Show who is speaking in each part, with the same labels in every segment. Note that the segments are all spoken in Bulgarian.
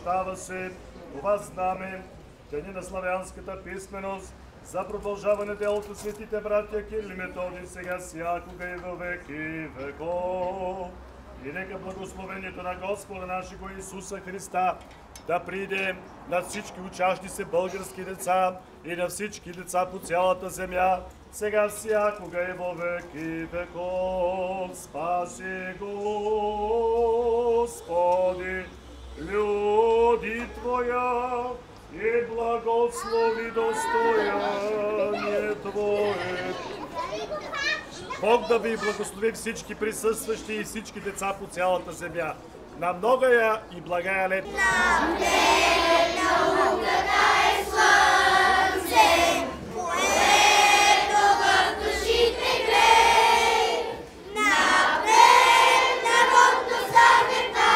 Speaker 1: Посвещава се това знаме, деня на славянската писменост, за продължаване делото светите братя Кирил и Методий, сега всякога и във веки веков. И нека благословението на Господа нашего Исуса Христа да приде на всички учащи се български деца и на всички деца по цялата земя, сега всякога и во веки веков. Спаси, Господи, люди Твоя и благослови достояние Твое. Бог да ви благослови всички присъстващи и всички деца по цялата земя. На многая и благая лет.
Speaker 2: Напред науката е слънце, което в душите грее. Напред науката светата,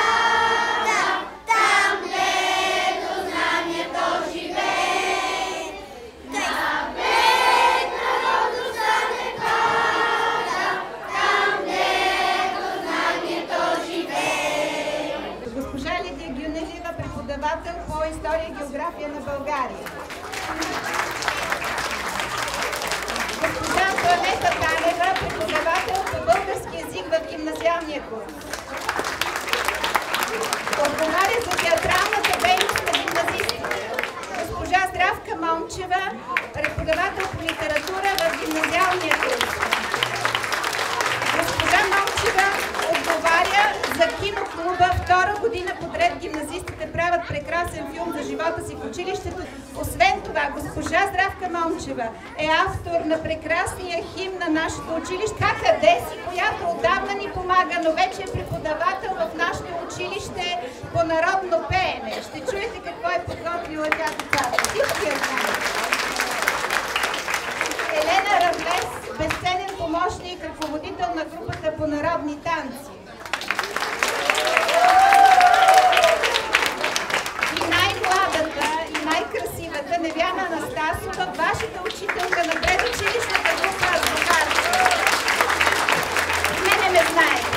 Speaker 2: там дето знанието живее. Напред науката светата, там дето знанието живее.
Speaker 3: Госпожа Лидия Гюнелева, преподавател по история и география на България. Госпожа Антоанета Танева, преподавател по български език в гимназиалния курс. Отговаря за театралната дейност на гимназистите. Госпожа Здравка Момчева, преподавател по литература в гимназиалния курс. Госпожа Момчева отговаря за киноклуба. Втора година подред гимназистите правят прекрасен филм за живота си в училището. Освен това, госпожа Здравка Момчева е автор на прекрасния химн на нашето училище "Къде си", която отдавна ни помага, но вече е преподавател в нашето училище по народно пеене. Ще чуете какво е подготвила тя децата. Всички я знаят. Елена Рамбес, безценен помощник, ръководител на групата по народни танци. И най-младата, и най-красивата Невяна Анастасова, вашата учителка на предучилищната група "Азбукар". Мене ме знаете.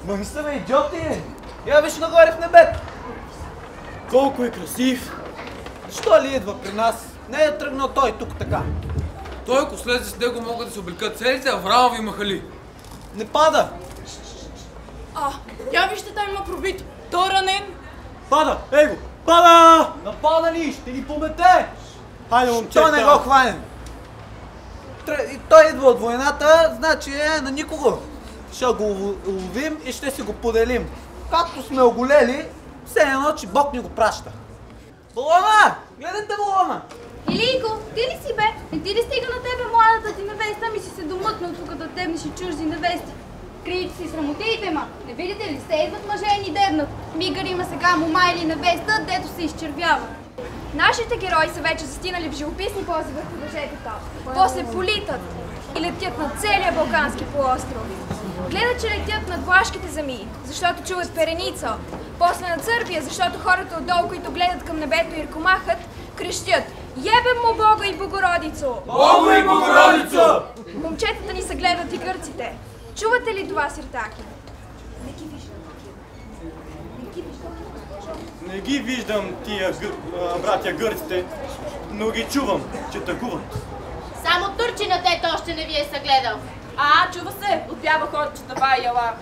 Speaker 4: Мъни са, бе, идиоти! Я виж нагоре в небето!
Speaker 5: Колко е красив!
Speaker 4: Защо ли идва при нас? Не е тръгнал той тук така.
Speaker 5: Той, ако слезе с него, могат да се облекат целите аврамови махали.
Speaker 4: Не пада!
Speaker 6: Я вижте, там има пробит. Той е ранен.
Speaker 4: Пада! Ей го! Пада! Напада ли? Ще ни помете!
Speaker 5: Хайде,
Speaker 4: Що не го хванем? И той идва от войната, значи е на никого. Ще го ловим и ще си го поделим. Както сме оголели, все едно, че Бог ни го праща. Балона! Гледайте балона!
Speaker 2: Илийко, ти ли си бе? Не ти ли стига на тебе младата ти невеста, ми си се домъкнал тук да тебнеш и чужди невести? Криете си срамотиите, ма! Не видите ли, се идват мъже и ни дебнат. Мигър има сега мома или невеста, дето се изчервява. Нашите герои са вече застинали в живописни пози върху въжетата. После политат и летят над целия Балкански полуостров. Гледат, че летят над влашките земи, защото чуват переница. После над Сърбия, защото хората отдолу, които гледат към небето и ръкомахат, крещят: "Ебем му Бога и Богородицо!"
Speaker 5: Богу и Богородицо!
Speaker 2: Момчетата ни се гледат и гърците. Чувате ли това, сиртаки?
Speaker 7: Не ги виждам тия братя гърците, но ги чувам, че тъгуват.
Speaker 8: Само турчинът ето още не ви е съгледал.
Speaker 6: Чува се, отпява хорчета, ва и ала.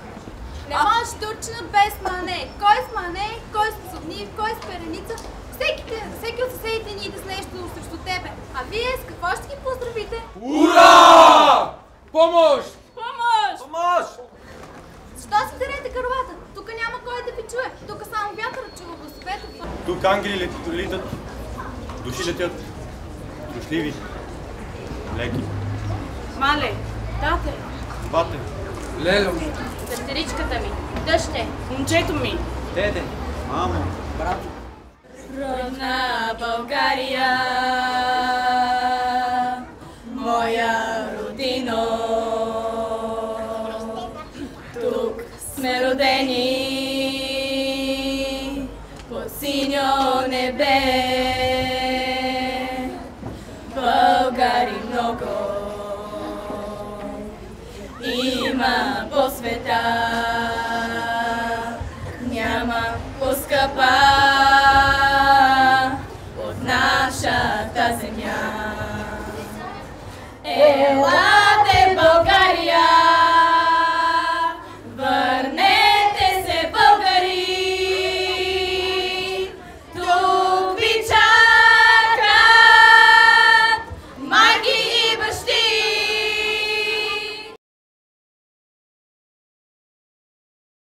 Speaker 2: Не можеш турчинът без мане. Кой с мане, кой с посуднив, кой с переница. Всеки от съседите ни иде с нещо срещу тебе. А вие с какво ще ги поздравите?
Speaker 5: Ура! Помощ!
Speaker 6: Помощ!
Speaker 4: Помощ!
Speaker 2: Защо си дерете каравата? Тук няма кой да ви чуе. Тук само вятърът чува гласовете.
Speaker 7: Тук ангели литат, души летят, трошливи, леки.
Speaker 6: Мале, тате,
Speaker 7: Бате,
Speaker 5: Лело,
Speaker 8: Сестричката ми, дъще.
Speaker 6: момчето ми.
Speaker 4: Деде, мамо, брат.
Speaker 6: Родна България, моя родино, тук сме родени по синьо небе. Българи много има по света.